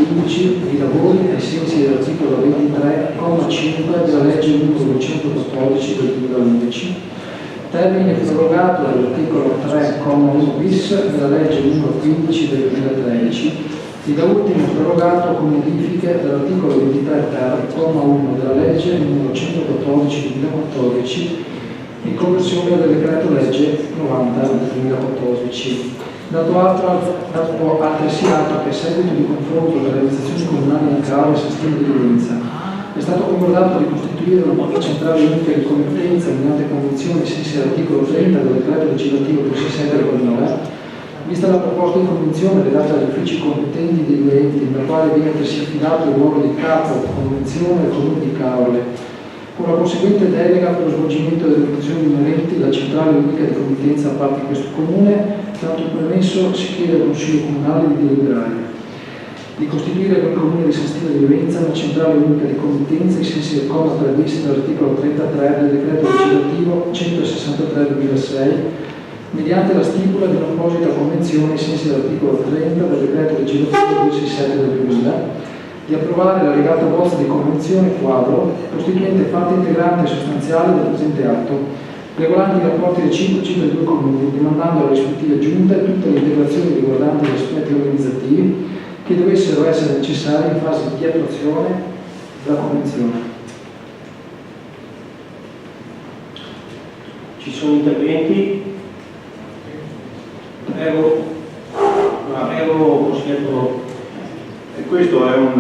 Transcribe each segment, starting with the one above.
15 i lavori ai sensi dell'articolo 23,5 della legge numero 214 del 2011, termine prorogato dall'articolo 3,1 bis della legge numero 15 del 2013 e da ultimo prorogato con modifiche dall'articolo 23 ter, comma 1 della legge numero 114 del 2014 in conversione del decreto legge 90 del 2014. Dato altresì atto che a seguito di confronto delle amministrazioni comunali di Caro e Sestino di Violenza è stato concordato di costituire una nuova centrale unica di committenza mediante convenzione ai sensi dell'articolo 30 del decreto legislativo 267 del 2000, vista la proposta di convenzione redata dagli uffici competenti degli enti, nella quale viene altresì affidato il ruolo di capo convenzione al Comune di Caorle, con la conseguente delega per lo svolgimento delle funzioni inerenti alla centrale unica di committenza a parte di questo comune. Tanto premesso, si chiede al Consiglio Comunale di deliberare di costituire nel Comune di Sestino di Violenza una centrale unica di committenza ai sensi del comma 3 bis dell'articolo 33 del decreto legislativo 163 del 2006, mediante la stipula di un'apposita convenzione ai sensi dell'articolo 30 del decreto legislativo 267 del 2000, di approvare l'allegato bozza di convenzione quadro costituente parte integrante e sostanziale del presente atto, regolanti i rapporti reciproci tra i due comuni, demandando alle rispettive giunte tutte le integrazioni riguardanti gli aspetti organizzativi che dovessero essere necessarie in fase di attuazione della convenzione. Ci sono interventi? Prego, consigliere. Questo è un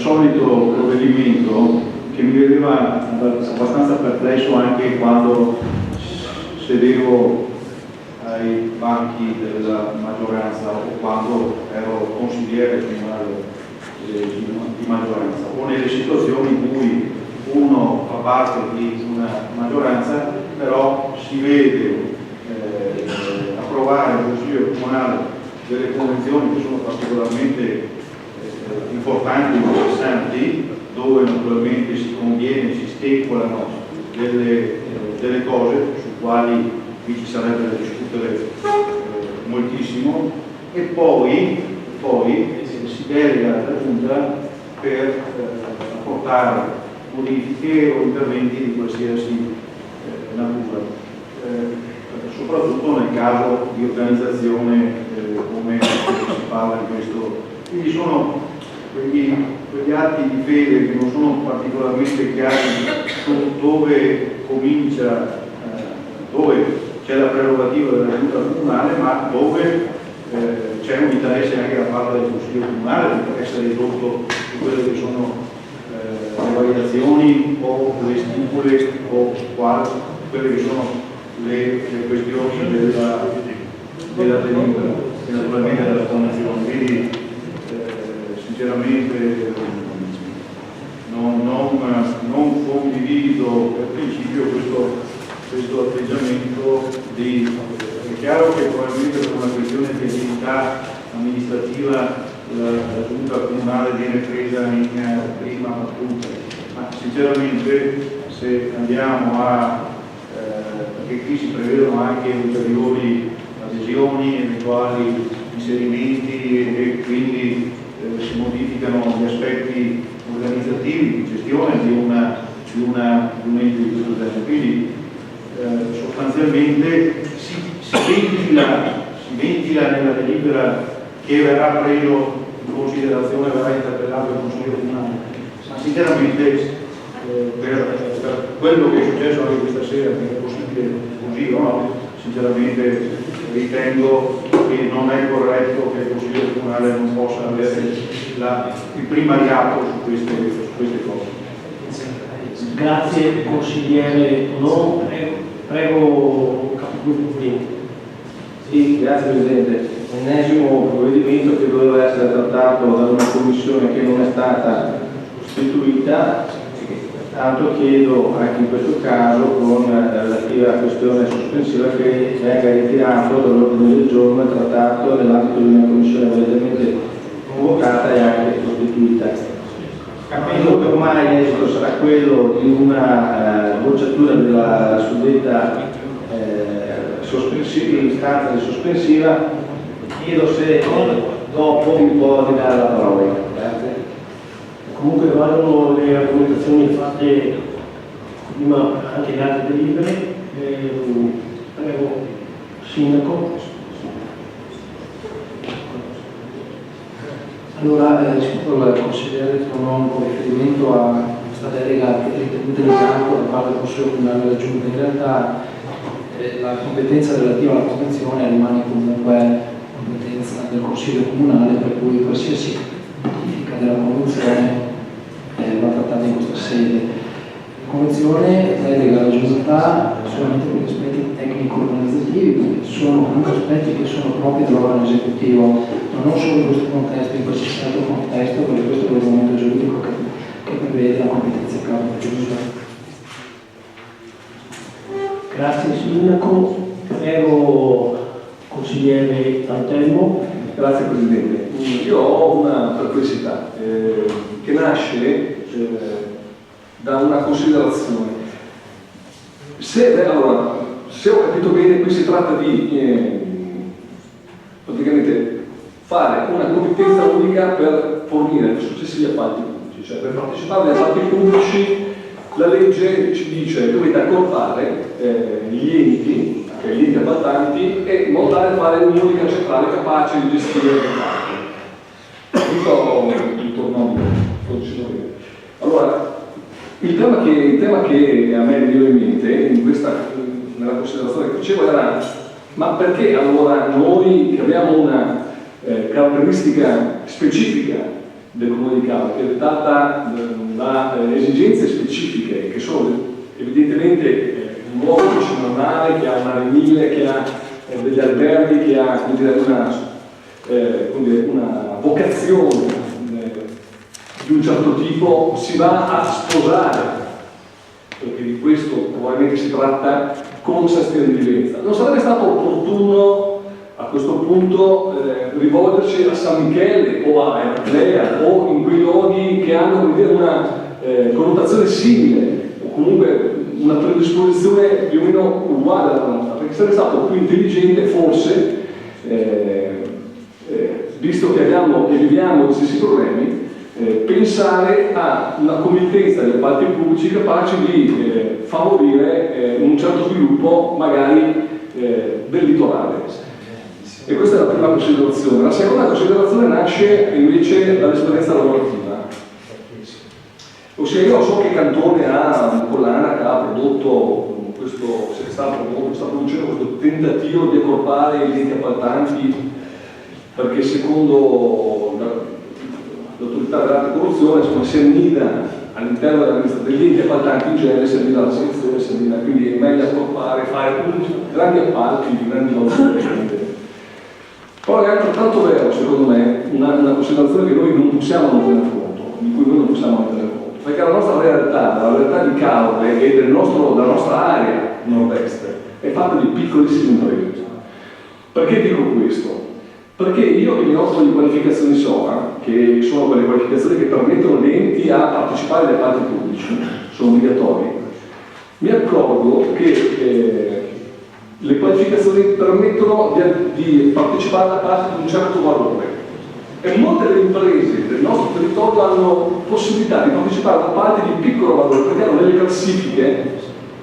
solito provvedimento che mi vedeva abbastanza perplesso anche quando sedevo ai banchi della maggioranza o quando ero consigliere comunale di maggioranza, o nelle situazioni in cui uno fa parte di una maggioranza, però si vede approvare il Consiglio Comunale delle convenzioni che sono particolarmente importanti e interessanti, dove naturalmente si conviene, si stipulano delle cose su quali qui ci sarebbe da discutere moltissimo, e poi si delega alla Giunta per apportare modifiche o interventi di qualsiasi natura. Soprattutto nel caso di organizzazione come si parla in questo. Quindi sono quegli atti di fede che non sono particolarmente chiari dove comincia, dove c'è la prerogativa della Giunta comunale, ma dove c'è un interesse anche da parte del Consiglio comunale di essere ridotto su quelle che sono le variazioni o le stipule o quelle che sono le questioni della delibera e naturalmente della convenzione. Quindi sinceramente non condivido per principio questo atteggiamento è chiaro che probabilmente per una questione di attività amministrativa la Giunta comunale viene presa in prima battuta, ma sinceramente se andiamo perché qui si prevedono anche ulteriori adesioni, eventuali inserimenti e quindi si modificano gli aspetti organizzativi di gestione di un ente di questo genere. Quindi sostanzialmente si ventila nella delibera che verrà preso in considerazione, verrà interpellato il Consiglio Comunale, ma sinceramente per quello che è successo anche questa sera, che è possibile così o no, sinceramente ritengo che non è corretto che il Consiglio Comunale non possa avere il primariato su queste cose. Grazie consigliere. Prego capogruppo. Sì, grazie Presidente. Ennesimo provvedimento che doveva essere trattato da una commissione che non è stata costituita, tanto chiedo anche in questo caso con relativa questione sospensiva che venga ritirato dall'ordine del giorno e trattato nell'ambito di una commissione validamente convocata e anche costituita. Capendo che ormai l'esito sarà quello di una bocciatura della suddetta istanza di sospensiva, chiedo se dopo mi può ridare la parola. Grazie. Comunque valgono le argomentazioni fatte prima anche le altre delibere. Prego, Sindaco. Allora, rispondo al consigliere Tronon con riferimento a questa delega ritenuta in campo da parte del Consiglio Comunale della Giunta. In realtà la competenza relativa alla convenzione rimane comunque competenza del Consiglio Comunale, per cui qualsiasi modifica della convenzione va trattata in questa sede. La convenzione delega la Giunta solamente per gli aspetti tecnico-organizzativi, sono comunque aspetti che sono propri dell'organo esecutivo, ma non solo in questo contesto, in questo stato contesto, perché questo è l'ordinamento giuridico che prevede la competenza in capo alla Giunta. Grazie Sindaco. Prego, consigliere Antelmo. Grazie Presidente. Io ho una perplessità che nasce da una considerazione. Se ho capito bene, qui si tratta di praticamente fare una competenza unica per fornire i successivi appalti pubblici, cioè per partecipare agli appalti pubblici la legge ci dice che dovete accorpare gli enti appaltanti e in modo tale da fare un'unica centrale capace di gestire le parti. Sto dicendo bene. Allora, il tema che a me veniva in mente nella considerazione che facevo era: ma perché allora noi che abbiamo una caratteristica specifica del Comune di Cava, che è dettata da esigenze specifiche che sono evidentemente un luogo decisionale, che ha una rimille, che ha degli alberghi, che ha una vocazione di un certo tipo, si va a sposare, perché di questo probabilmente si tratta, con senso di diligenza. Non sarebbe stato opportuno a questo punto rivolgerci a San Michele o a Erclea o in quei luoghi che hanno una connotazione simile o comunque una predisposizione più o meno uguale alla nostra, perché sarebbe stato più intelligente forse, visto che abbiamo e viviamo gli stessi problemi, pensare a una committenza degli appalti pubblici capace di favorire un certo sviluppo magari del litorale. E questa è la prima considerazione. La seconda considerazione nasce invece dall'esperienza lavorativa. Ossia, io so che Cantone ha una collana che ha prodotto sta producendo questo tentativo di accorpare gli enti appaltanti, perché secondo l'autorità della corruzione si annida all'interno degli enti appaltanti in genere, si annida la selezione, quindi è meglio accorpare, fare grandi appalti di grandi valori. Poi è altrettanto vero, secondo me, una considerazione che noi non possiamo non tenere conto, di cui noi non possiamo non tenere conto, perché la nostra realtà, la realtà di Caorle e della nostra area nord-est è fatta di piccolissime imprese. Perché dico questo? Perché io che mi occupo di qualificazioni SOA, che sono quelle qualificazioni che permettono agli enti a partecipare agli appalti pubblici, sono obbligatori, mi accorgo che le qualificazioni permettono di partecipare a appalti di un certo valore e molte delle imprese del nostro territorio hanno possibilità di partecipare ad appalti di piccolo valore perché hanno delle classifiche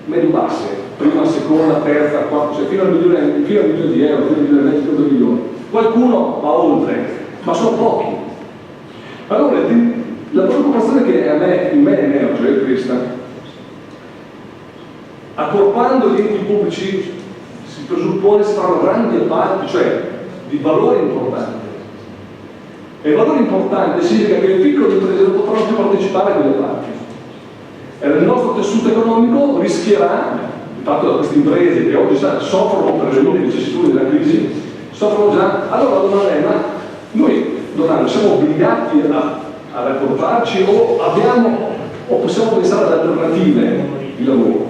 medio-basse, prima, seconda, terza, quarta, cioè fino al milione di euro, fino al 25 milioni. Qualcuno va oltre, ma sono pochi. Allora, la preoccupazione che in me emerge è questa: accorpando gli enti pubblici si presuppone si fanno grandi appalti, cioè di valore importante. E valore importante significa che le piccole imprese non potranno più partecipare a quegli appalti. E il nostro tessuto economico rischierà, fatto da queste imprese che oggi soffrono per le vicissitudini della crisi, soffrono già. Allora la domanda è: ma noi siamo obbligati ad accorparci o possiamo pensare ad alternative di lavoro?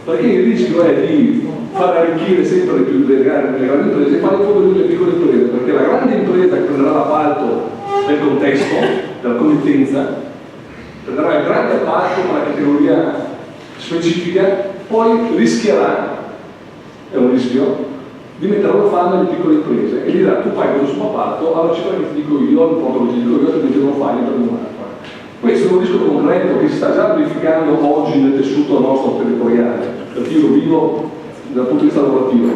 Perché il rischio è di far arricchire sempre più le grandi imprese e fare impoverire le piccole imprese, perché la grande impresa che prenderà l'appalto del contesto, della committenza, prenderà il grande appalto con la categoria specifica, poi rischierà, è un rischio, di metterlo a fare alle piccole imprese e gli dirà tu fai questo subappalto, allora ci fai che ti dico io, il porto che ti dico io, altrimenti non lo fai, per non fare. Questo è un rischio concreto che si sta già verificando oggi nel tessuto nostro territoriale, perché io lo vivo dal punto di vista lavorativo.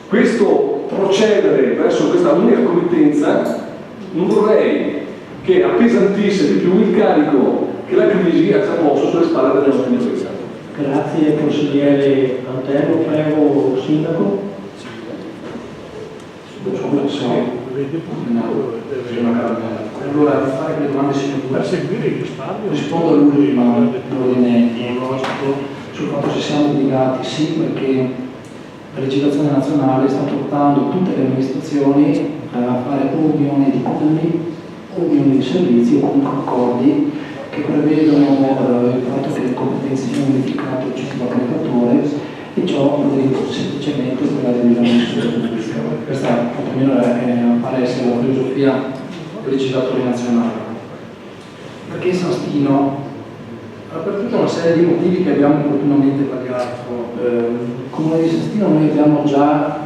Questo procedere verso questa unica committenza non vorrei che appesantisse di più il carico che la crisi ha già posto sulle spalle delle nostre imprese. Grazie consigliere Antelmo, prego Sindaco. Allora, per fare le domande Per seguire il risparmio. rispondo all'ultima in ordine cronologico sul fatto se siamo obbligati, sì, perché la legislazione nazionale sta portando tutte le amministrazioni a fare o unioni di comuni o unioni di servizi o comunque accordi che prevedono il fatto che le competenze siano unificate al centro aggregatore e ciò semplicemente per la dell'amministrazione pubblica. Questa almeno pare essere la filosofia dei legislatori nazionali. Perché Sastino? Per tutta una serie di motivi che abbiamo opportunamente pagato. Come di Sastino noi abbiamo già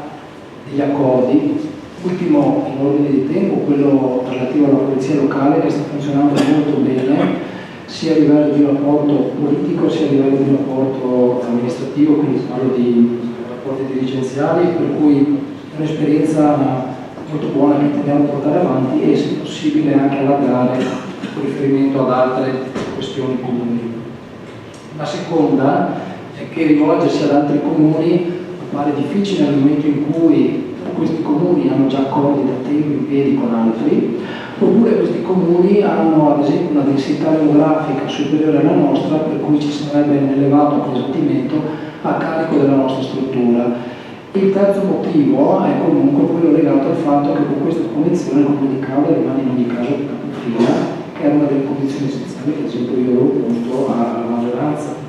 degli accordi, ultimo in ordine di tempo quello relativo alla polizia locale che sta funzionando molto bene sia a livello di rapporto politico sia a livello di rapporto amministrativo, quindi parlo di rapporti dirigenziali, per cui è un'esperienza molto buona che intendiamo portare avanti e se possibile anche allargare con riferimento ad altre questioni comuni. La seconda è che rivolgersi ad altri comuni appare difficile nel momento in cui questi comuni hanno già accordi da tempo in piedi con altri, oppure questi comuni hanno ad esempio una densità demografica superiore alla nostra, per cui ci sarebbe un elevato appesantimento a carico della nostra struttura. Il terzo motivo è comunque quello legato al fatto che con questa convenzione il Comune di Cauda rimane in ogni caso capofila, che era una delle condizioni essenziali che ad esempio io avevo posto alla maggioranza.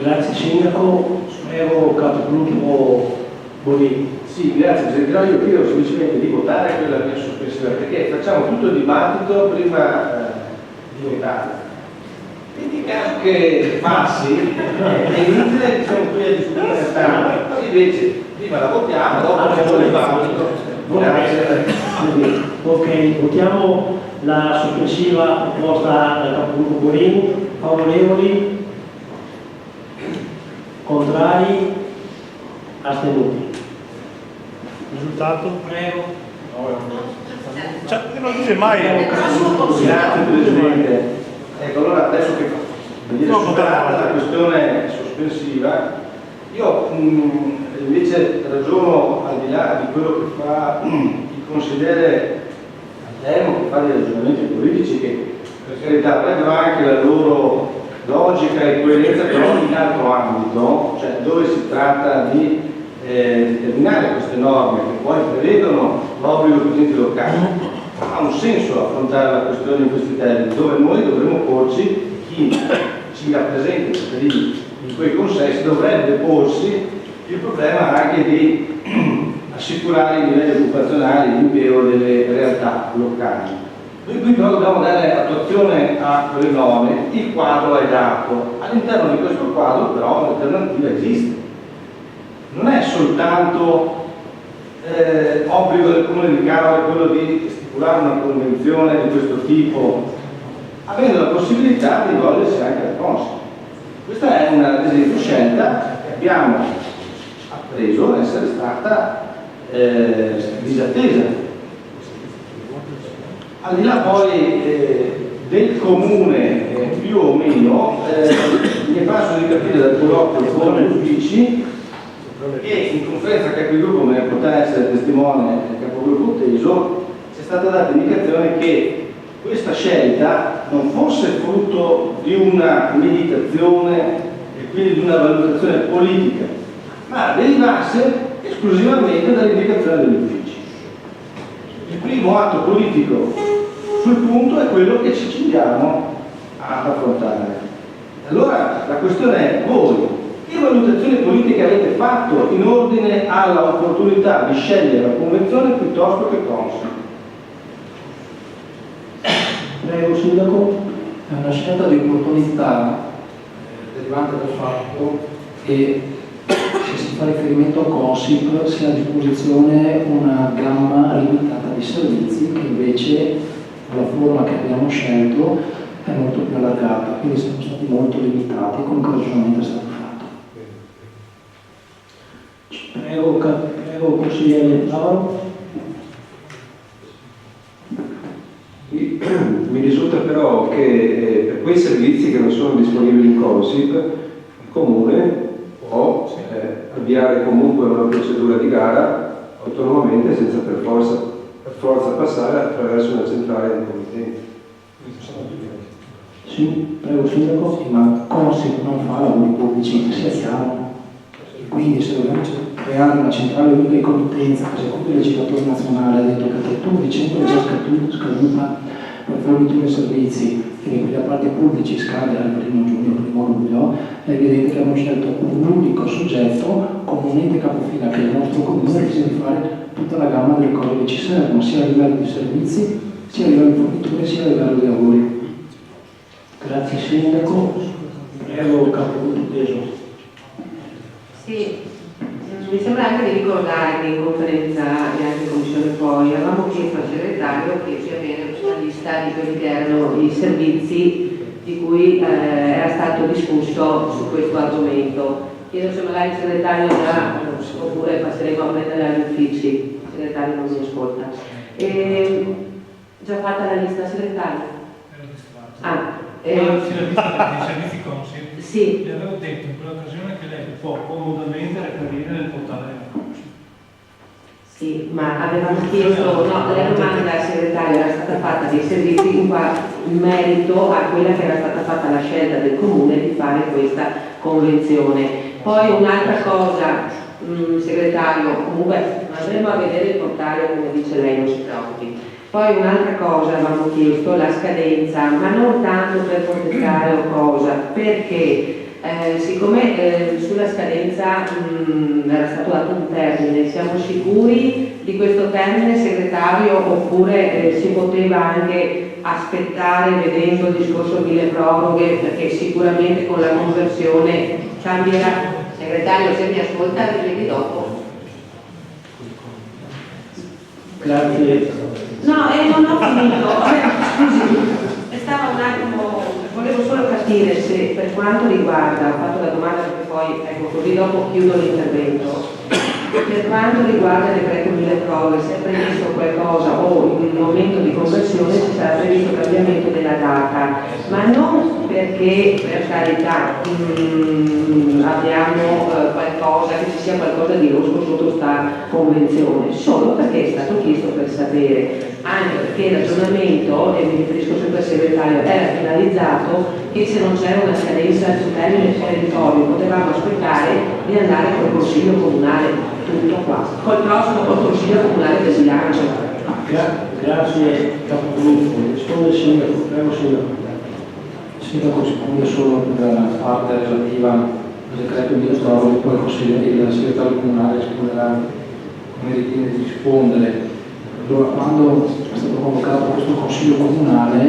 Grazie Sindaco, prego Capogruppo Bonini. Sì, grazie Presidente. No, io chiedo semplicemente di votare quella mia sospensiva perché facciamo tutto il dibattito prima di votare. In caso che passi è inutile diciamo qui a discutere tanto, invece prima la votiamo, dopo facciamo il dibattito. Ok, votiamo la sospensiva proposta dal Capogruppo Bonini. Favorevoli? Contrari? Astenuti? Risultato? Prego. Cioè, non dice mai. Grazie Presidente. Ecco, allora adesso che viene superata la questione sospensiva, io invece ragiono al di là di quello che fa il consigliere Antelmo, che fa dei ragionamenti politici che per carità avrebbero anche la loro logica e coerenza, però in altro ambito, cioè dove si tratta di determinare queste norme che poi prevedono l'obbligo degli enti locali. Ha un senso affrontare la questione in questi termini, dove noi dovremo porci, chi ci rappresenta i cittadini in quei consessi dovrebbe porsi il problema anche di assicurare i livelli occupazionali di impiego delle realtà locali. Noi qui però dobbiamo dare attuazione a quelle norme, il quadro è dato, all'interno di questo quadro però l'alternativa esiste. Non è soltanto obbligo del Comune di Cavale quello di stipulare una convenzione di questo tipo, avendo la possibilità di rivolgersi anche al Consiglio. Questa è una, ad esempio, scelta che abbiamo appreso essere stata disattesa. Al di là poi del comune più o meno, mi è parso di capire dal colloquio con gli uffici che in conferenza capigruppo, me ne potrà essere testimone il capogruppo Teso, c'è stata data indicazione che questa scelta non fosse frutto di una meditazione e quindi di una valutazione politica, ma derivasse esclusivamente dall'indicazione degli uffici. Il primo atto politico sul punto è quello che ci accingiamo ad affrontare. Allora la questione è: voi che valutazioni politiche avete fatto in ordine alla opportunità di scegliere la convenzione piuttosto che Consiglio? Prego Sindaco. È una scelta di opportunità derivante dal fatto e se si fa riferimento al Consip si ha a disposizione una gamma limitata di servizi che invece la forma che abbiamo scelto è molto più allargata, quindi siamo stati molto limitati con il ragionamento è stato fatto. Prego consigliere Lauro. Mi risulta però che per quei servizi che non sono disponibili in Consip, il Comune può avviare comunque una procedura di gara autonomamente senza per forza passare attraverso una centrale di committenti. Sì, prego Sindaco, ma Consip non fa lavori pubblici, sia chiaro. Quindi se dobbiamo creare una centrale unica di committenza, che secondo il legislatore nazionale ha detto che il 31 dicembre è già scaduta per forniture e servizi e che gli appalti pubblici scade al 1 giugno, 1 luglio, è evidente che abbiamo scelto un unico soggetto come un ente capofila che è il nostro comune che decide di fare tutta la gamma delle cose che ci servono, sia a livello di servizi, sia a livello di forniture, sia a livello di lavori. Grazie Sindaco. Prego Capogruppo Teso. Sì, mi sembra anche di ricordare che in conferenza e anche in commissione poi avevamo chiesto al segretario che ci avesse una lista di quelli che erano i servizi di cui era stato discusso su questo argomento. Chiedo se magari il segretario già, oppure passeremo a prendere agli uffici, il segretario non mi ascolta. Già fatta la lista, segretario? La lista dei servizi Consip, sì. Le avevo detto in quell'occasione che lei può comodamente reperire nel portale della Consip. Sì, ma avevamo chiesto, no, la domanda al segretario era stata fatta dei servizi in merito a quella che era stata fatta la scelta del comune di fare questa convenzione. Poi un'altra cosa, segretario, comunque andremo a vedere il portale come dice lei, non si preoccupi. Poi un'altra cosa avevamo chiesto, la scadenza, ma non tanto per protestare o cosa, perché siccome sulla scadenza era stato dato un termine, siamo sicuri di questo termine, segretario, oppure si poteva anche aspettare vedendo il discorso mille proroghe, perché sicuramente con la conversione cambierà. Segretario, se mi ascolta, vedi dopo. Grazie. No, non ho finito. Scusi, stava un attimo, volevo solo capire se per quanto riguarda, ho fatto la domanda perché poi, ecco, così dopo chiudo l'intervento. Per quanto riguarda il decreto mille proroghe, se è previsto qualcosa o in un momento di conversione ci sarà previsto cambiamento della data, ma non perché per carità abbiamo qualcosa, che ci sia qualcosa di rospo sotto sta convenzione, solo perché è stato chiesto per sapere, anche perché il ragionamento, e mi riferisco sempre al segretario, era finalizzato che se non c'era una scadenza sul termine territorio potevamo aspettare di andare col Consiglio Comunale. Tutto qua, col prossimo col Consiglio Comunale del Bilancio. Grazie Capogruppo. Risponde il Sindaco, prego Sindaco. Il Sindaco risponde solo per la parte relativa al decreto di restauro, poi il segretario comunale risponderà come ritiene di rispondere. Allora, quando è stato convocato questo Consiglio Comunale,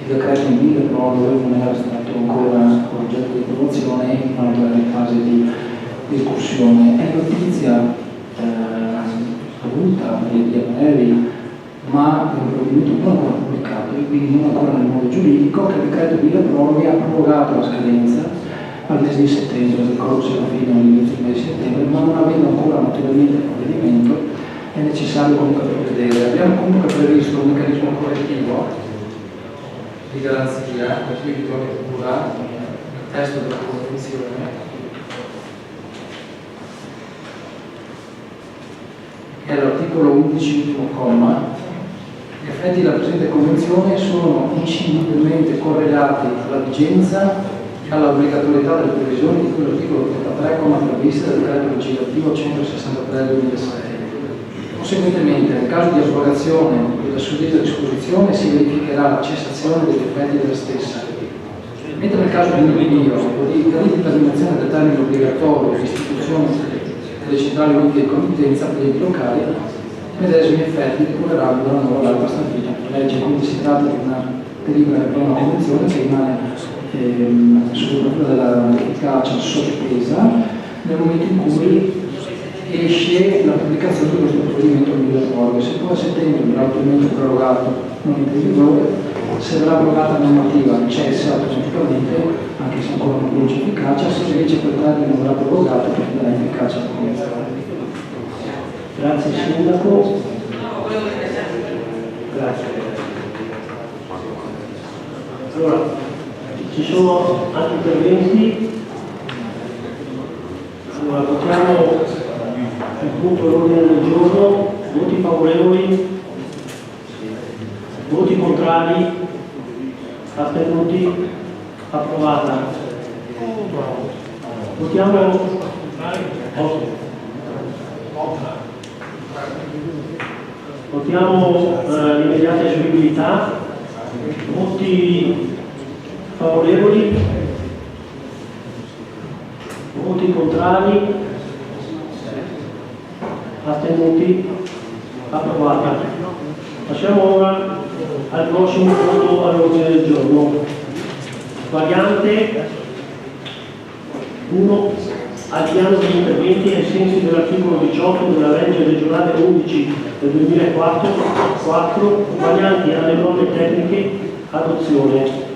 il decreto mille proroghe non era stato ancora oggetto di approvazione in quanto era in fase di discussione. È notizia avuta via mail, ma è un provvedimento non ancora pubblicato e quindi non ancora nel modo giuridico, che il decreto mille proroghe ha prorogato la scadenza al mese di settembre, del corso alla fine all'inizio del mese di settembre, ma non avendo ancora notevolmente il provvedimento è necessario comunque provvedere. Abbiamo comunque previsto un meccanismo correttivo di garanzia, per cui addirittura nel testo della convenzione è l'articolo 11, ultimo comma. Gli effetti della presente convenzione sono inscindibilmente correlati alla vigenza e all'obbligatorietà delle previsioni di cui l'articolo 33, comma prevista del decreto legislativo 163 del 2006. Conseguentemente, nel caso di abrogazione della suddetta disposizione si verificherà la cessazione degli effetti della stessa, mentre nel caso di rinvio o di determinazione del termine obbligatorio di istituzione delle centrali uniche di committenza per gli enti locali, i medesimi effetti decorreranno dalla nuova data stabilita per legge. Quindi si tratta di una delibera di una convenzione che rimane sulla dell'efficacia sospesa nel momento in cui esce la pubblicazione di questo provvedimento obbligatorio. Se poi a settembre verrà ulteriormente prorogato non entra in vigore, se verrà abrogata la normativa cessa automaticamente, anche se ancora non produce efficacia, se invece quel termine non verrà prorogato prenderà efficacia alla convenzione. Grazie Sindaco. Grazie. Allora, ci sono altri interventi? Allora, votiamo il punto all'ordine del giorno, voti favorevoli, voti contrari, astenuti, approvata. Votiamo l'immediata eseguibilità, voti favorevoli, voti contrari, astenuti, approvata. Passiamo ora al prossimo punto all'ordine del giorno. Variante 1 al piano degli interventi ai sensi dell'articolo 18 della legge regionale 11 del 2004, varianti alle norme tecniche, adozione.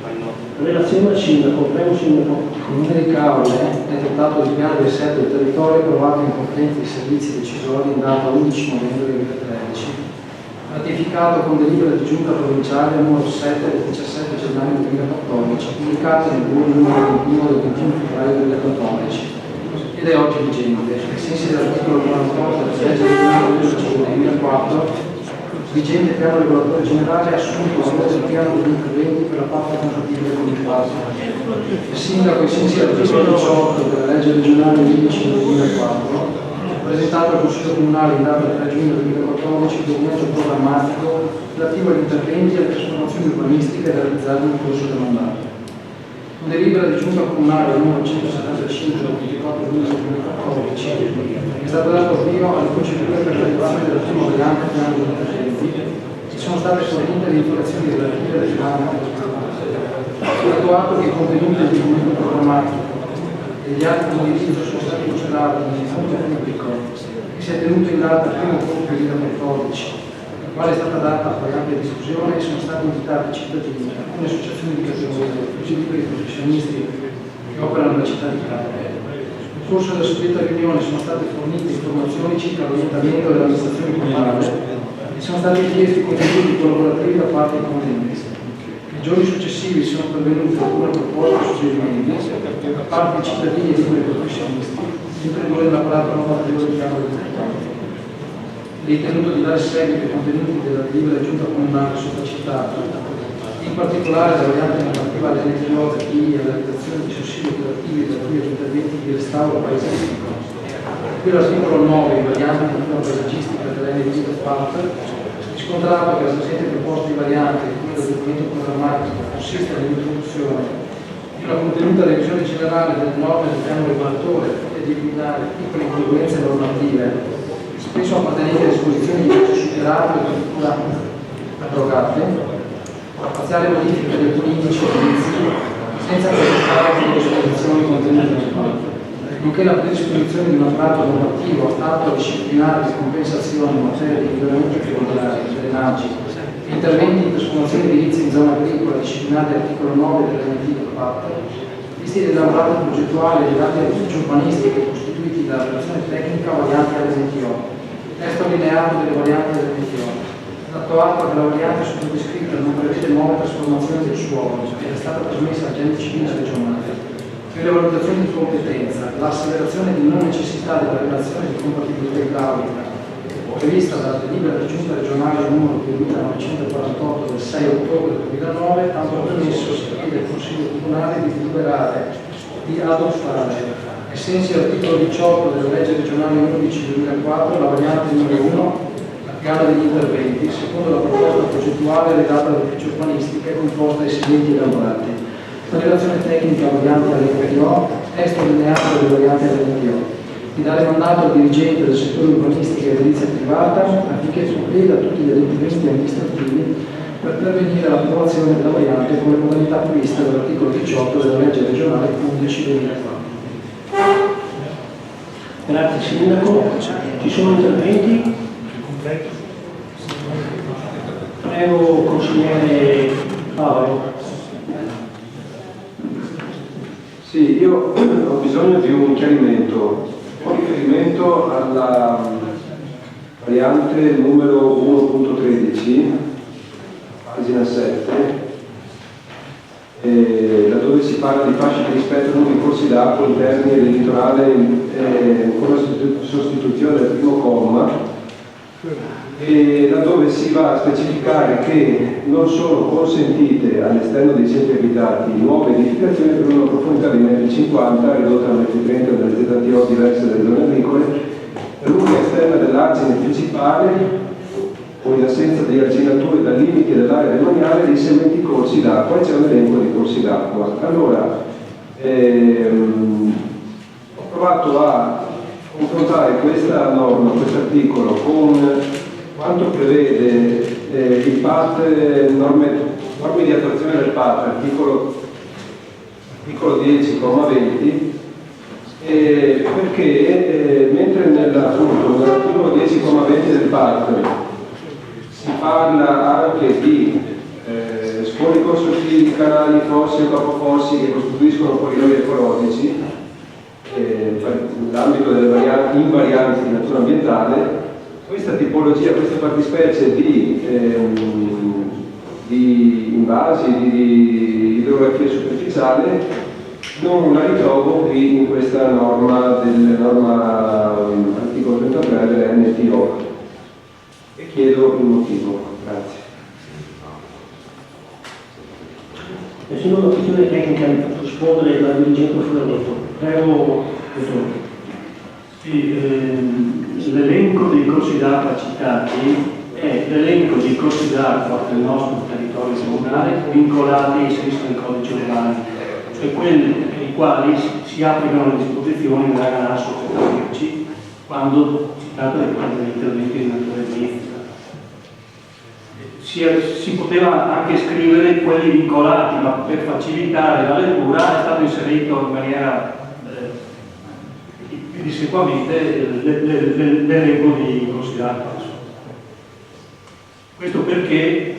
Relazione al Sindaco, prego Sindaco. Il Comune di Caorle è dotato di piano di assetto del territorio approvato in conferenza di servizi decisori in data 11 novembre 2013, ratificato con delibera di giunta provinciale numero 7 del 17 gennaio 2014, pubblicata nel buon numero 21 del 21 febbraio 2014 ed è oggi vigente. Ai sensi dell'articolo 48 della legge del 2004, vigente piano regolatore generale assunto a valore del piano degli interventi per la parte compatibile con il parco. Il Sindaco, ai sensi dell'articolo 18 della legge regionale 11 del 2004, ha presentato al Consiglio Comunale in data 3 giugno 2014 il documento programmatico relativo agli interventi e alle trasformazioni urbanistiche da realizzare nel corso del mandato. Con delibera di giunta comunale numero 175 del 24 luglio 2014 è stato dato avvio alle procedure per la realizzazione della prima variante del piano degli interventi e sono state fornite le informazioni relative al piano. È dato atto che i contenuti del documento programmatico e gli atti di utilizzo sono stati considerati in fonte pubblico e si è tenuto in data 1 ottobre 2014, la quale è stata data poi ampia discussione e sono stati invitati i cittadini, alcune associazioni di categoria, così liberi professionisti che operano nella città di Caorle. Nel corso della suddetta riunione sono state fornite informazioni circa l'orientamento dell'amministrazione comunale e sono stati richiesti contributi collaborativi da parte dei comuni. Nei giorni successivi sono pervenute alcune proposte e suggerimenti da parte dei cittadini e liberi professionisti, sempre l'apparato normativo del piano del territorio. Ritenuto di dare seguito ai contenuti della delibera giunta comunale sopracitata, in particolare la variante normativa all'NTO e alla realizzazione di sussidi operativi per cui gli interventi di restauro paesaggistico. Qui l'articolo 9, variante di natura paesaggistica dell'NTO del PAP, riscontrato che la presente proposta di variante, come del documento programmatico, consiste nell'introduzione di una contenuta revisione generale delle norme del piano regolatore e di eliminare piccole incongruenze normative spesso appartenenti alle disposizioni di legge superate o addirittura abrogate, la parziale modifica di alcuni indici e indizi senza presentare le disposizioni contenute nel patto, nonché la predisposizione di un apparato normativo atto a disciplinare le compensazioni in materia di miglioramenti ferroviari, drenaggi e interventi di trasformazione edilizia in zona agricola disciplinati all'articolo 9 dell'NT del patto, visti dell'elaborato progettuale e dei dati uffici urbanistiche costituiti dalla relazione tecnica variante all'NTO. Testo allineato delle varianti dell'NTO. Dato atto che la variante sottoscritta non prevede nuove trasformazioni del suolo ed è stata trasmessa agli enti civili regionali, per le valutazioni di competenza, l'asseverazione di non necessità della relazione di compatibilità idraulica prevista dalla delibera di giunta regionale numero 2948 del 6 ottobre 2009, tanto permesso si chiede al Consiglio Comunale di deliberare di adottare ai sensi dell'articolo 18 della legge regionale 11 2004 la variante numero 1 al piano degli interventi secondo la proposta progettuale redatta dall'ufficio urbanistica e composta dai seguenti elaborati: la relazione tecnica variante all'NTO, testo allineato delle varianti all'NTO, di dare mandato al dirigente del settore urbanistica e edilizia privata affinché provveda a tutti gli adempimenti amministrativi per pervenire all'approvazione della variante con le modalità previste dall'articolo 18 della legge regionale 11 2004. Grazie Sindaco. Ci sono interventi? Prego consigliere Paolo. Sì, io ho bisogno di un chiarimento con riferimento alla variante numero 1.13, pagina 7, laddove si parla di fasce di rispetto non di corsi d'acqua interni del litorale con la sostituzione del primo comma, e laddove si va a specificare che non sono consentite all'esterno dei centri abitati nuove edificazioni per una profondità di 1,50 m ridotta a 1,30 m delle ZTO diverse dalle zone agricole, per l'unica esterna dell'argine principale o in assenza di arginature dal limite dell'area demaniale dei seguenti corsi d'acqua, e c'è un elenco di corsi d'acqua. Allora, ho provato a confrontare questa norma, questo articolo, con quanto prevede il PAT, norme di attuazione del PAT, articolo 10,20, perché mentre nell'articolo 10,20 del PAT si parla anche di scoli costruttivi, canali, fossi o capofossi che costituiscono corridoi ecologici nell'ambito delle invarianti di natura ambientale, questa tipologia, questa fattispecie di invasi, di idrografia superficiale, non la ritrovo qui in questa norma articolo 33 dell'NTO, e chiedo il motivo. Grazie. Essendo una questione tecnica di rispondere alla dirigente Fioretto, prego, dottore. Sì, l'elenco dei corsi d'acqua citati è l'elenco dei corsi d'acqua del nostro territorio comunale vincolati ai sensi del codice urbano, cioè quelli per i quali si applicano le disposizioni della GANAS 10 quando si tratta di interventi di natura edilizia. Si poteva anche scrivere quelli vincolati, ma per facilitare la lettura è stato inserito in maniera pedissequamente l'elenco di corsi d'acqua. Questo perché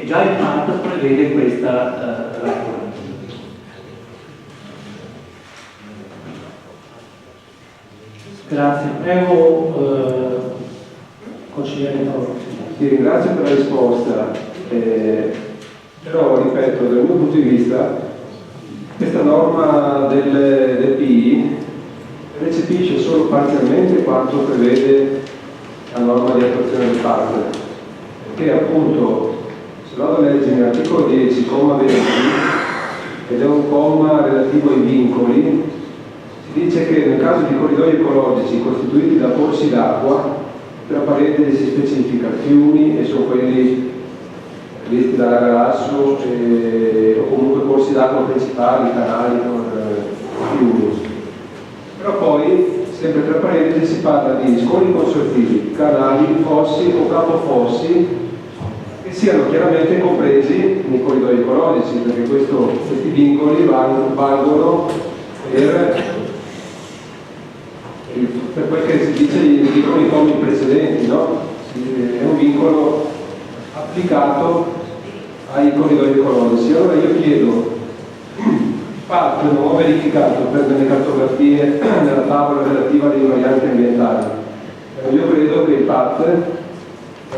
già il PAT prevede questa regola. Grazie. Prego, consigliere Paolo. Ti ringrazio per la risposta, però ripeto, dal mio punto di vista questa norma del PI recepisce solo parzialmente quanto prevede la norma di attuazione del PAT, perché appunto se vado a leggere l'articolo 10, comma 20, ed è un comma relativo ai vincoli, si dice che nel caso di corridoi ecologici costituiti da corsi d'acqua, tra parentesi si specifica fiumi, e sono quelli visti dalla Galasso, o comunque corsi d'acqua principali, canali, fiumi. Però poi, sempre tra parentesi, si parla di scoli consortili, canali, fossi o capofossi, che siano chiaramente compresi nei corridoi ecologici, perché questi vincoli valgono per quel che si dice dicono i commi precedenti, no? È un vincolo applicato ai corridoi ecologici. Allora io chiedo, PAT non ho verificato per le cartografie nella tavola relativa alle invarianti ambientali, io credo che il PAT,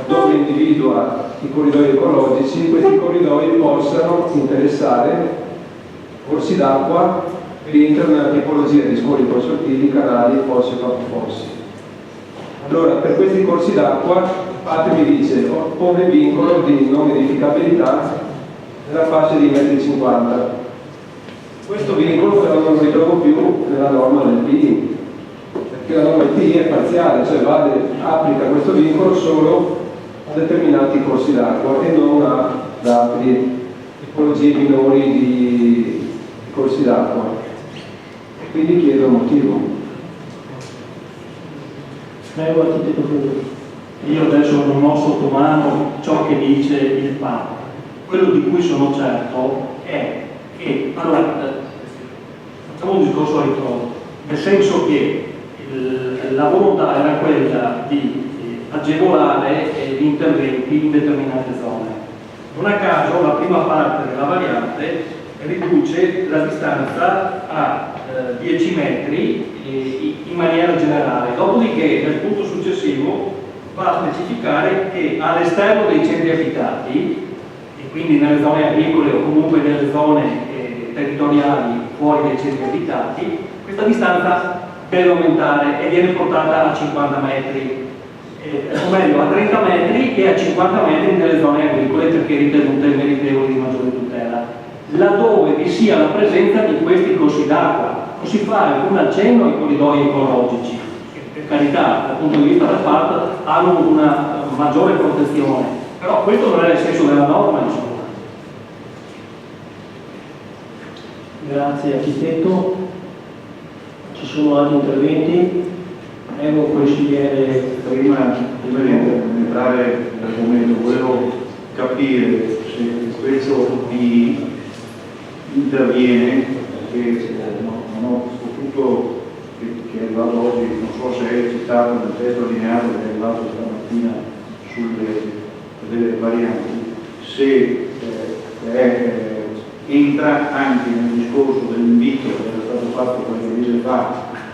dove individua i corridoi ecologici, questi corridoi possano interessare corsi d'acqua che rientrano nella tipologia di scoli consortili, canali, fossi o capofossi. Allora, per questi corsi d'acqua, PAT mi dice, pone il vincolo di non edificabilità nella fascia di 1,50 m. Questo vincolo però non lo ritrovo più nella norma del PI, perché la norma del PI è parziale, cioè applica questo vincolo solo a determinati corsi d'acqua e non ad altre tipologie minori di corsi d'acqua. Quindi chiedo il motivo. Prego, architetto Fioretto. Io adesso non ho sotto mano ciò che dice il PAT. Quello di cui sono certo è che, allora, facciamo un discorso a ritroso, nel senso che la volontà era quella di agevolare gli interventi in determinate zone. Non a caso la prima parte della variante riduce la distanza a 10 metri in maniera generale, dopodiché nel punto successivo va a specificare che all'esterno dei centri abitati, e quindi nelle zone agricole o comunque nelle zone territoriali fuori dai centri abitati, questa distanza deve aumentare e viene portata a 50 metri, o meglio a 30 metri e a 50 metri nelle zone agricole perché ritenute meritevoli di maggiore tutela, laddove vi sia la presenza di questi corsi d'acqua. Non si fa alcun accenno ai corridoi ecologici, che per carità dal punto di vista del FAT hanno una maggiore protezione, però questo non è il senso della norma, insomma. Grazie architetto. Ci sono altri interventi? Prego consigliere. Prima di entrare nell'argomento volevo capire se questo interviene, perché non ho potuto, che è arrivato oggi, non so se è citato nel testo allineato che è arrivato stamattina delle varianti, se entra anche nel discorso dell'invito che era stato fatto qualche mese fa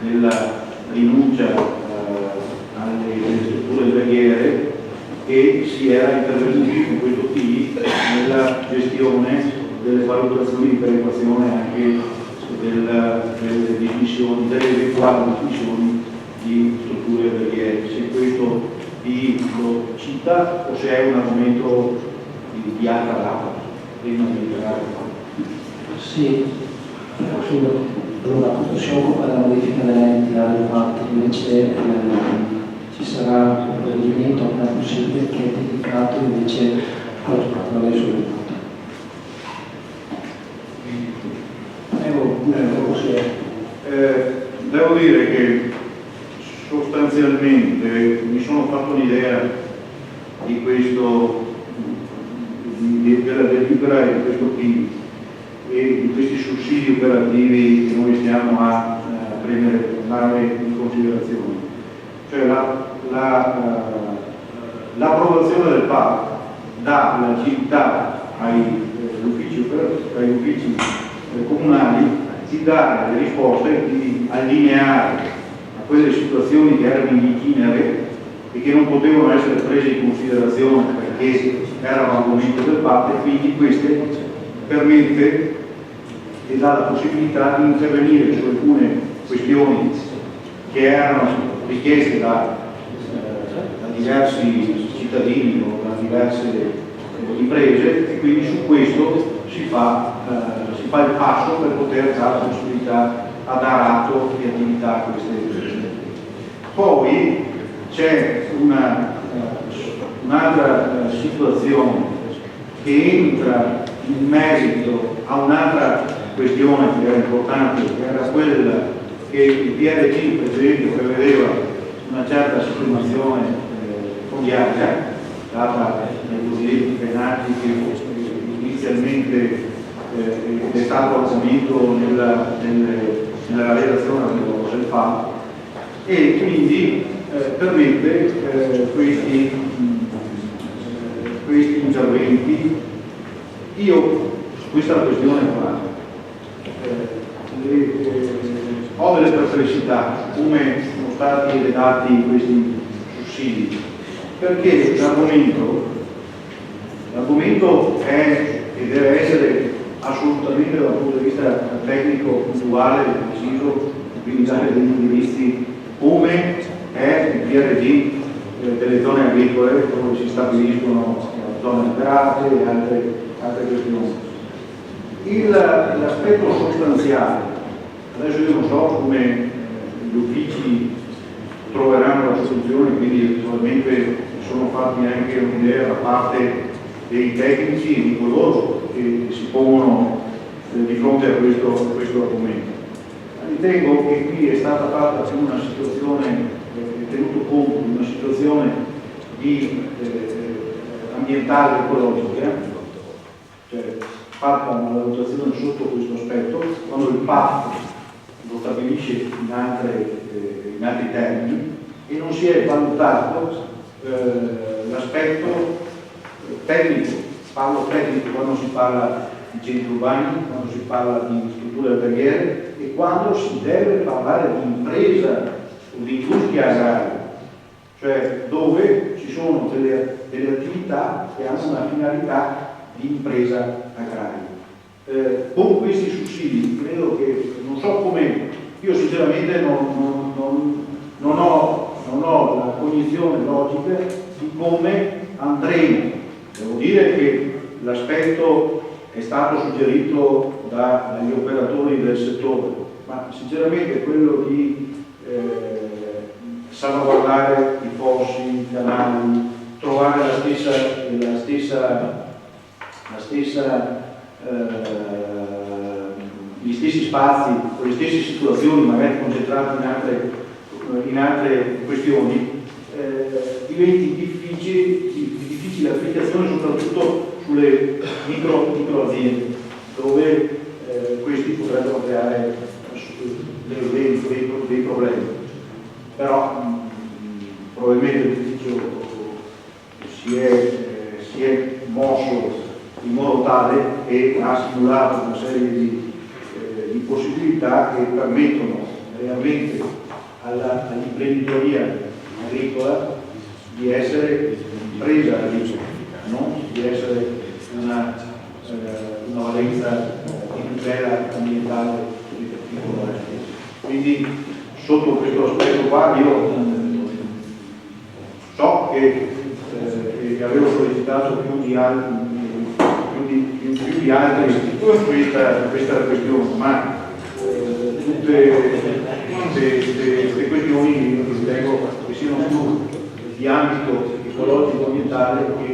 nella rinuncia alle strutture alberghiere, e si era intervenuti con questo P nella gestione delle valutazioni di perequazione anche delle dismissioni, delle eventuali dismissioni di strutture alberghiere. Se questo P lo cita o se è un argomento di altra data prima di entrare. Sì, allora questo si occupa della modifica dell'entità del fatto, invece ci sarà un provvedimento appena possibile che è dedicato invece alla giornata da lei sollevato. Devo dire che sostanzialmente mi sono fatto un'idea di questo, della delibera e di questo P e di questi sussidi operativi che noi stiamo a prendere in considerazione. Cioè l'approvazione del PAC dà l'agilità agli uffici comunali di dare le risposte, di allineare a quelle situazioni che erano in itinere e che non potevano essere prese in considerazione perché erano argomento del PAC, e quindi queste permette e dà la possibilità di intervenire su alcune questioni che erano richieste da diversi cittadini o da diverse imprese, e quindi su questo si fa il passo per poter dare la possibilità a dare atto di attività a queste imprese. Poi c'è un'altra situazione che entra in merito a un'altra questione che era importante, che era quella che il PRG per esempio prevedeva una certa sistemazione fondiaria data dai cosiddetti penati che inizialmente è stato argomento nella relazione del FAP, e quindi permette questi interventi. Io su questa questione ho delle perplessità come sono stati redatti questi sussidi, perché l'argomento è e deve essere assolutamente dal punto di vista tecnico, puntuale, preciso, quindi dare degli indirizzi come è il PRG delle zone agricole dove si stabiliscono zone liberate e altre questioni. L'aspetto sostanziale, adesso io non so come gli uffici troveranno la soluzione, quindi probabilmente sono fatti anche un'idea da parte dei tecnici e di coloro che si pongono di fronte a questo argomento. Ritengo che qui è stata fatta più una situazione, tenuto conto di una situazione ambientale ecologica, cioè fatta una valutazione sotto questo aspetto, quando il PAC lo stabilisce in in altri termini, e non si è valutato l'aspetto tecnico. Parlo tecnico quando si parla di centri urbani, quando si parla di strutture alberghiere e quando si deve parlare di impresa o di industria agraria, cioè dove ci sono delle attività che hanno una finalità di impresa agraria. Con questi sussidi credo che, non so come, io sinceramente non ho la cognizione logica di come andremo. Devo dire che l'aspetto è stato suggerito dagli operatori del settore, ma sinceramente quello di salvaguardare i fossi, i canali, trovare gli stessi spazi o le stesse situazioni, magari concentrate in altre questioni, diventi difficile applicazione soprattutto sulle micro aziende, dove questi potrebbero creare dei problemi. Però probabilmente l'ufficio si è mosso in modo tale che ha simulato una serie di possibilità che permettono realmente all'imprenditoria agricola di essere impresa agricola, non di essere una valenza di tutela ambientale particolare. Quindi sotto questo aspetto qua io so che avevo sollecitato più di altri questa questione, ma tutte queste questioni io ritengo che siano più di ambito ecologico ambientale che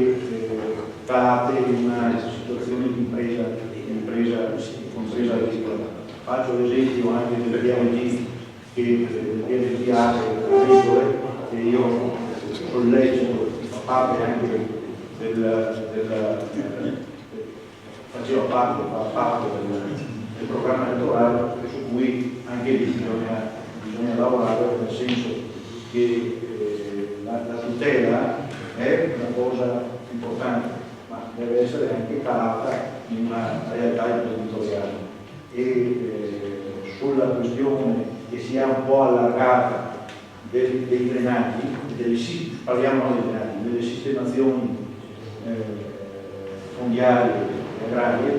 calate in una situazione di impresa agricola. Faccio l'esempio anche delle DLG che agricole, che io sollecito, fa parte anche faceva parte del programma elettorale, su cui anche lì bisogna lavorare, nel senso che la tutela è una cosa importante, ma deve essere anche calata in una realtà imprenditoriale. E sulla questione che si è un po' allargata dei drenaggi, parliamo non dei drenaggi, delle sistemazioni fondiarie e agrarie,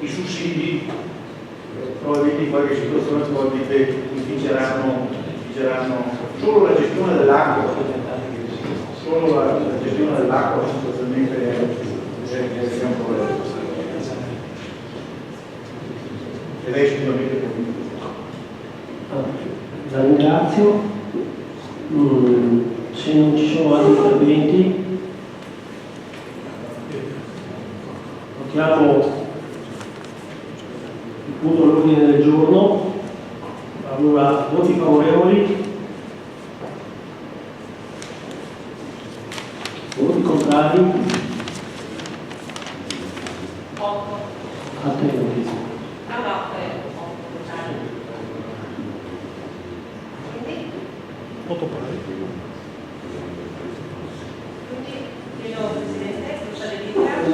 i sussidi probabilmente in qualche situazione probabilmente inficeranno solo la gestione dell'acqua, sostanzialmente è un problema. E lei sicuramente la ringrazio. Se non ci sono altri interventi, portiamo il punto all'ordine del giorno. Allora, voti favorevoli, voti contrari, altri voti. Voto pari.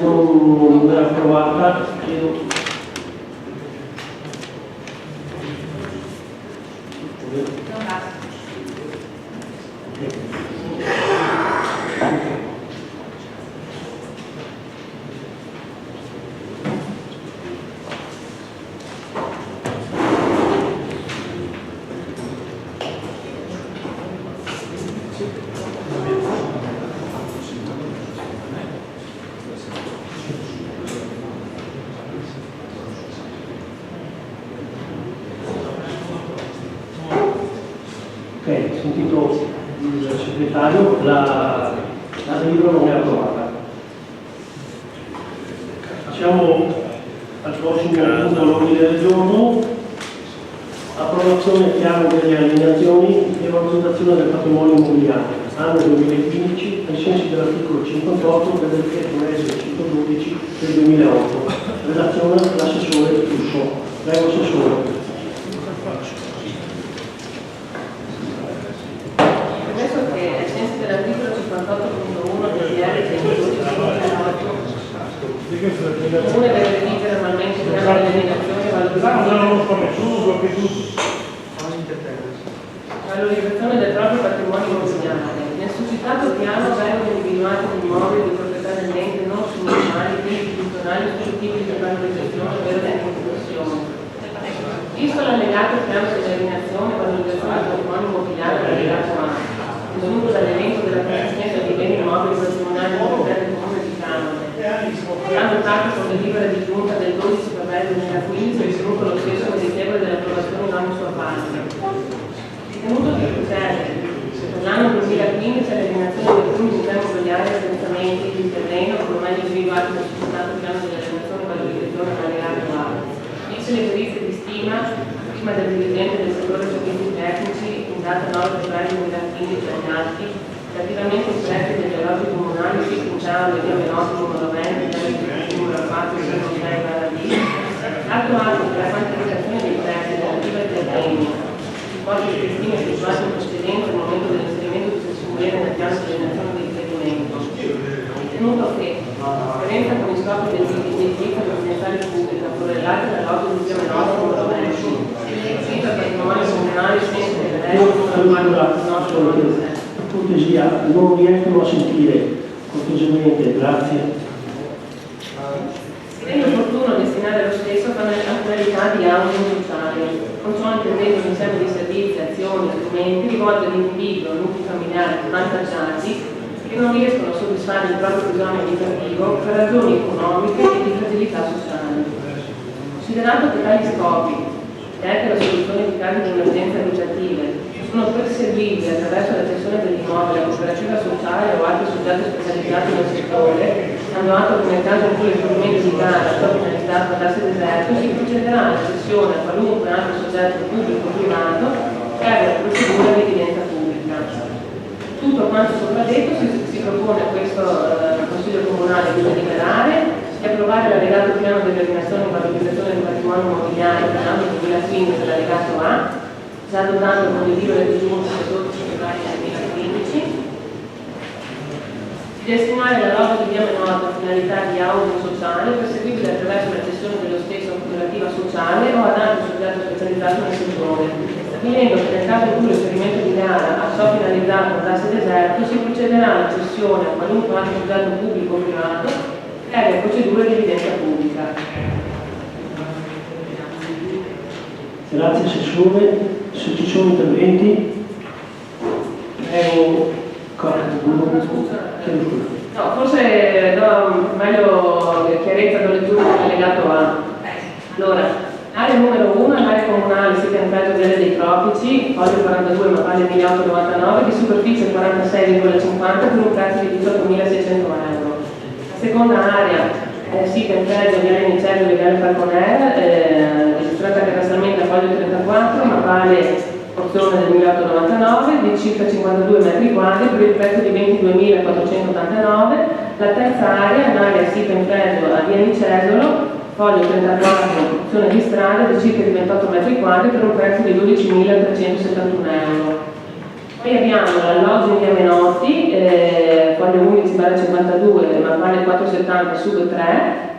Non era approvata, chiedo. Sentito il segretario, la delibera non è approvata. Passiamo al prossimo punto all'ordine del giorno: approvazione piano delle alienazioni e valutazione del patrimonio immobiliare anno 2015 ai sensi dell'articolo 58 del decreto legge 112 del 2008. Relazione l'assessore Russo. Prego, assessore. Il comune deve redigere annualmente il piano di eliminazione e valorizzazione del proprio patrimonio immobiliare. Nel succitato piano vengono individuati gli immobili di proprietà dell'ente non strumentali, quindi istituzionali o suscettibili di valorizzazione ovvero di conversione. Visto l'allegato piano di eliminazione e valorizzazione del patrimonio immobiliare dell'allegato A, presunto dall'elenco della conoscenza di beni immobili patrimoniali di proprietà del comune di Canone, adottato con delibera di giunta del 12 febbraio 2015 e ritenuto lo stesso meritevole dell'approvazione in ogni sua parte. Ritenuto di procedere per l'anno 2015 all'eliminazione dei primi sistemi immobiliari e appuntamenti di terreno, come meglio individuati nel succitato piano di eliminazione e valorizzazione dell'allegato A, viste le perizie di stima del dirigente del settore servizi tecnici in data 9 febbraio 2015 agli atti, relativamente ai prezzi degli alloggi comunali Cinciano e via Menotti numero 20, numero 4, 6, l'altro atto per la quantificazione dei prezzi relativa ai terreni, ipotesi di stime effettuate in precedenza al momento dell'inserimento di sicurezza nel piano di eliminazione del riferimento. Ritenuto che, in coerenza con i scopi dell'edilizia residenziale pubblica correlati all'alloggi di via Menotti numero 20, il patrimonio comunale senza per cortesia, non riescono a sentire cortesemente, grazie. Si rende opportuno destinare lo stesso per la finalità di housing sociale, con ciò intendendo un insieme di servizi, azioni e strumenti rivolti all'individuo, nuclei familiari svantaggiati che non riescono a soddisfare il proprio bisogno abitativo per ragioni economiche e di fragilità sociale. Considerato che tali scopi e anche la soluzione di casi di emergenza abitative sono perseguibili attraverso la cessione dell'immobile a cooperativa sociale o altri soggetti specializzati nel settore, dando atto che nel caso in cui lo strumento di gara sia finalizzato a darsi deserto, si procederà alla cessione a qualunque altro soggetto pubblico o privato per la procedura di evidenza pubblica. Tutto quanto sopra detto si propone a questo Consiglio Comunale di deliberare e approvare l'allegato piano di eliminazione e valorizzazione del patrimonio immobiliare per l'anno 2015 dell'allegato A, già adottato con delibera di giunta del 12 febbraio 2015, di destinare la lotta di via Menotti a finalità di housing sociale perseguibile attraverso la cessione dello stesso a cooperativa sociale o ad altro soggetto specializzato nel settore, stabilendo che nel caso in cui lo esperimento di gara a ciò finalizzato andasse deserto si procederà alla cessione a qualunque altro soggetto pubblico o privato che abbia procedure di evidenza pubblica. Grazie Assessore. Se ci sono interventi, prego. No, forse do meglio chiarezza con lettura dell'allegato A. Allora, area numero 1, l'area comunale sita in Fregio Viale dei Tropici, foglio 42, Mappalle 1899, di superficie 46,50 per un prezzo di 18.600 euro. La seconda area sita in Fregio Viale Nicello e Viale Falconera, registrata catastralmente a foglio 34, Mappalle porzione del 1899 di circa 52 metri quadri per il prezzo di 22.489. La terza area è un'area sita in Fregio a via Nicesolo, foglio 34, porzione di strada di circa 28 metri quadri per un prezzo di 12.371 euro. Poi abbiamo l'alloggio in via Menotti, foglio 11/52, Mappalle 470 sub 3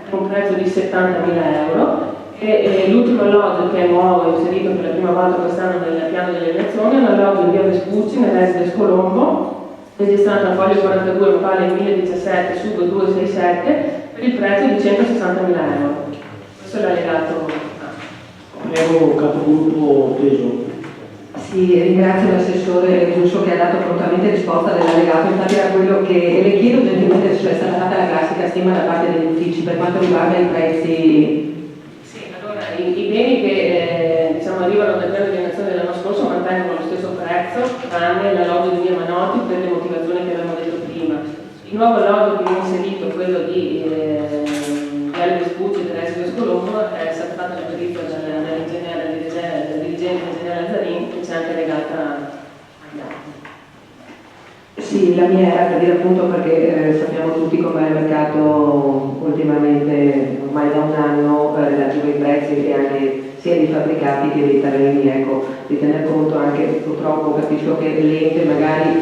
per un prezzo di 70.000 euro. E l'ultimo alloggio che è nuovo, inserito per la prima volta quest'anno nel piano delle elezioni, è un alloggio in via Vespucci, nell'Esides Colombo, registrato a foglio 42, Mappalle 1017 sub 267 per il prezzo di 160.000 euro. Questo è l'allegato A. Prego, capogruppo Teso. Sì, ringrazio l'assessore Russo che ha dato prontamente risposta dell'allegato, infatti era quello che le chiedo gentilmente se è stata fatta la classica stima da parte degli uffici per quanto riguarda i prezzi. I beni che arrivano dal piano di alienazione dell'anno scorso mantengono lo stesso prezzo, tranne l'alloggio di via Menotti per le motivazioni che avevamo detto prima. Il nuovo alloggio che abbiamo inserito, quello di Viale Vespucci e dell'Esides Colombo, è stato fatto la verifica dal dirigente ingegnere Lazzarini, che c'è anche legata agli atti. Sì, la mia era per dire appunto perché sappiamo tutti com'è il mercato ultimamente, ormai da un anno, relativo ai prezzi e anche sia dei fabbricati che dei terreni, ecco, di tener conto anche, purtroppo capisco che l'ente magari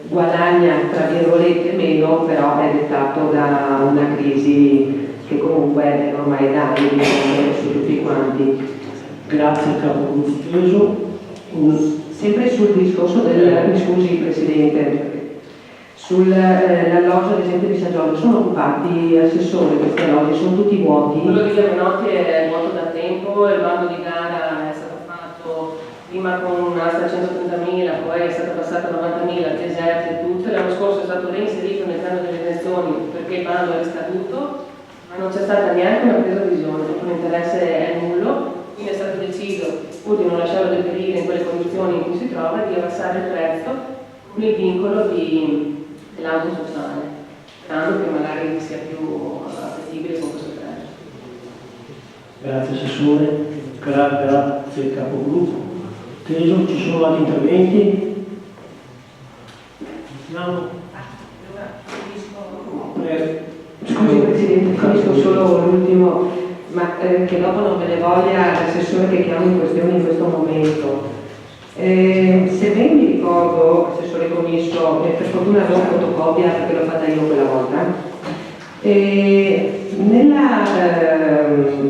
guadagna tra virgolette meno, meno, però è dettato da una crisi che comunque è ormai da anni su tutti quanti. Grazie capogruppo Teso. Sempre sul discorso mi scusi Presidente, sull'alloggio ad esempio di San Giorgio, sono occupati assessori questi alloggi, sono tutti vuoti? Quello di Giovanotti è vuoto da tempo, il bando di gara è stato fatto prima con un'asta a 130.000, poi è stato passato a 90.000, deserti e tutto, l'anno scorso è stato reinserito nel piano delle elezioni perché il bando è scaduto, ma non c'è stata neanche una presa di visione, l'interesse è nullo, quindi è stato deciso, pur di non lasciarlo deperire in quelle condizioni in cui si trova, di abbassare il prezzo con il vincolo dell'auto sociale, sperando che magari sia più appetibile con questo prezzo. Grazie Assessore, grazie capogruppo Teso. Ci sono altri interventi? Scusi Presidente, finisco solo l'ultimo, ma che dopo non me ne voglia l'assessore che chiamo in questione in questo momento. Se ben mi ricordo, assessore commisso, per fortuna non fotocopia perché l'ho fatta io quella volta, nella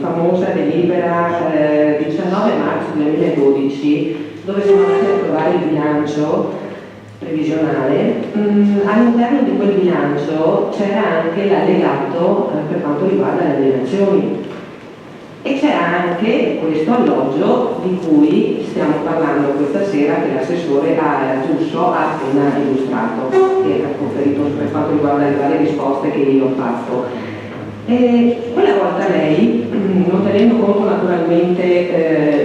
famosa delibera 19 marzo 2012, dove siamo andati a trovare il bilancio previsionale, all'interno di quel bilancio c'era anche l'allegato per quanto riguarda le alienazioni e c'era anche questo alloggio di cui stiamo parlando questa sera, che l'assessore Giusso ha appena illustrato e ha conferito per quanto riguarda le varie risposte che io ho fatto. Quella volta lei, non tenendo conto naturalmente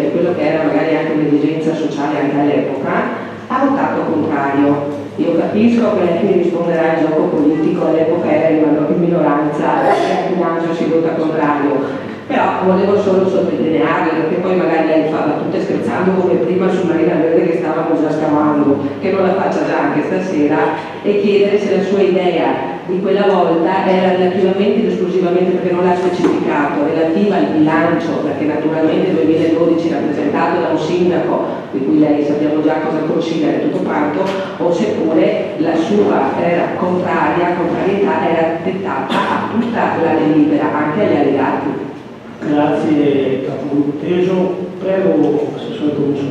di quello che era magari anche un'esigenza sociale anche all'epoca, ha votato contrario. Io capisco che lei mi risponderà al gioco politico, all'epoca era in minoranza, il bilancio si vota contrario, però volevo solo sottolinearle, perché poi magari lei fa battute scherzando come prima su Marina Verde che stavamo già scavando, che non la faccia già anche stasera, e chiedere se la sua idea di quella volta era relativamente ed esclusivamente, perché non l'ha specificato, relativa al bilancio, perché naturalmente il 2012 rappresentato da un sindaco di cui lei sappiamo già cosa considera e tutto quanto, o seppure la sua era contrarietà era dettata a tutta la delibera, anche agli allegati. Grazie capogruppo Teso. Prego assessore commisso.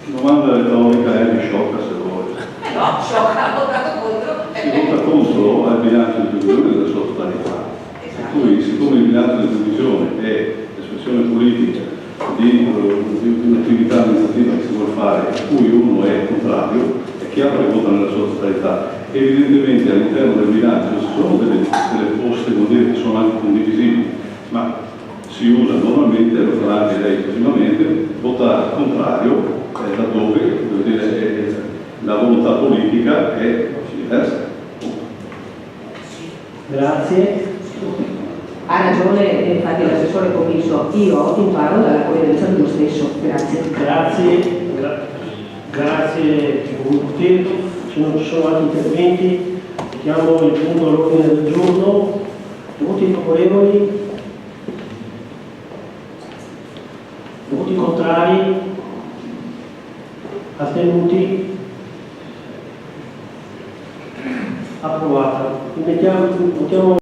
Domanda retorica è di sciocca se vuole. No, sciocca, ha votato contro. Si vota contro al bilancio di previsione della sua totalità. Per cui, siccome il bilancio di previsione è l'espressione politica di un'attività amministrativa che si vuole fare, a cui uno è contrario, è chiaro che vota nella sua totalità. Evidentemente all'interno del bilancio ci sono delle poste che sono anche condivisibili, ma si usa normalmente, lo farà anche lei prossimamente, votare contrario laddove la volontà politica è diversa. Grazie. Ha ragione, infatti l'assessore commisso, io imparo dalla coerenza dello stesso. Grazie. Grazie capogruppo Teso. Se non ci sono altri interventi, mettiamo il punto all'ordine del giorno. Voti favorevoli? Voti contrari? Astenuti? Approvata. Votiamo